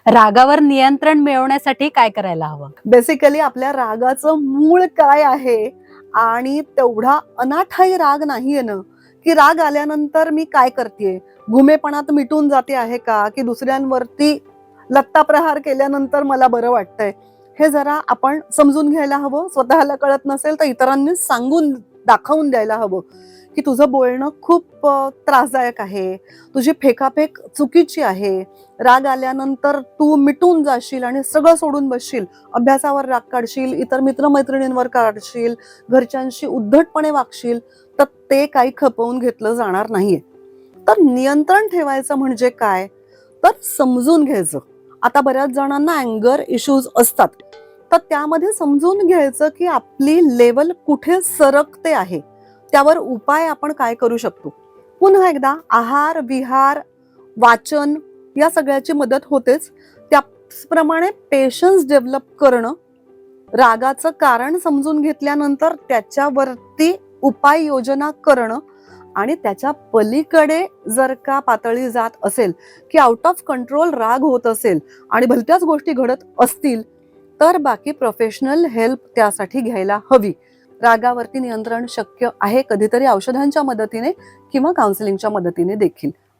रागावर नियंत्रण मिळवण्यासाठी काय करायला हवं? बेसिकली आपल्या रागाचं मूळ काय आहे आणि तेवढा अनाठाई राग नाहीये ना, की राग आल्यानंतर मी काय करतेय, गुमेपणात मिटून जाते आहे का, की दुसऱ्यांवरती लत्ताप्रहार केल्यानंतर मला बरं वाटतंय. हे जरा आपण समजून घ्यायला हवं. स्वतःला कळत नसेल तर इतरांनी सांगून दाखवून द्यायला हवं, की तुझं बोलणं खूप त्रासदायक आहे, तुझी फेकाफेक चुकीची आहे. राग आल्यानंतर तू मिटून जाशील आणि सगळं सोडून बसशील. अभ्यासावर राग काढशील, इतर मित्रमैत्रिणींवर काढशील, घरच्यांशी उद्धटपणे वागशील, तर ते काही खपवून घेतलं जाणार नाहीये. तर नियंत्रण ठेवायचं म्हणजे काय? तर समजून घ्यायचं. आता बऱ्याच जणांना अँगर इश्यूज असतात. तर त्यामध्ये समजून घ्यायचं, की आपली लेव्हल कुठे सरकते आहे. त्यावर उपाय आपण काय करू शकतो. पुन्हा एकदा आहार, विहार, वाचन या सगळ्याची मदत होतेच. त्याचप्रमाणे पेशन्स डेव्हलप करणं, रागाचं कारण समजून घेतल्यानंतर त्याच्यावरती उपाययोजना करणं आणि त्याच्या पलीकडे जर का पातळी जात असेल, की आउट ऑफ कंट्रोल राग होत असेल आणि भलत्याच गोष्टी घडत असतील, तर बाकी प्रोफेशनल हेल्प त्यासाठी घ्यायला हवी. रागावरती नियंत्रण शक्य आहे कधीतरी औषधांच्या मदतीने किंवा काउन्सिलिंगच्या मदतीने देखील.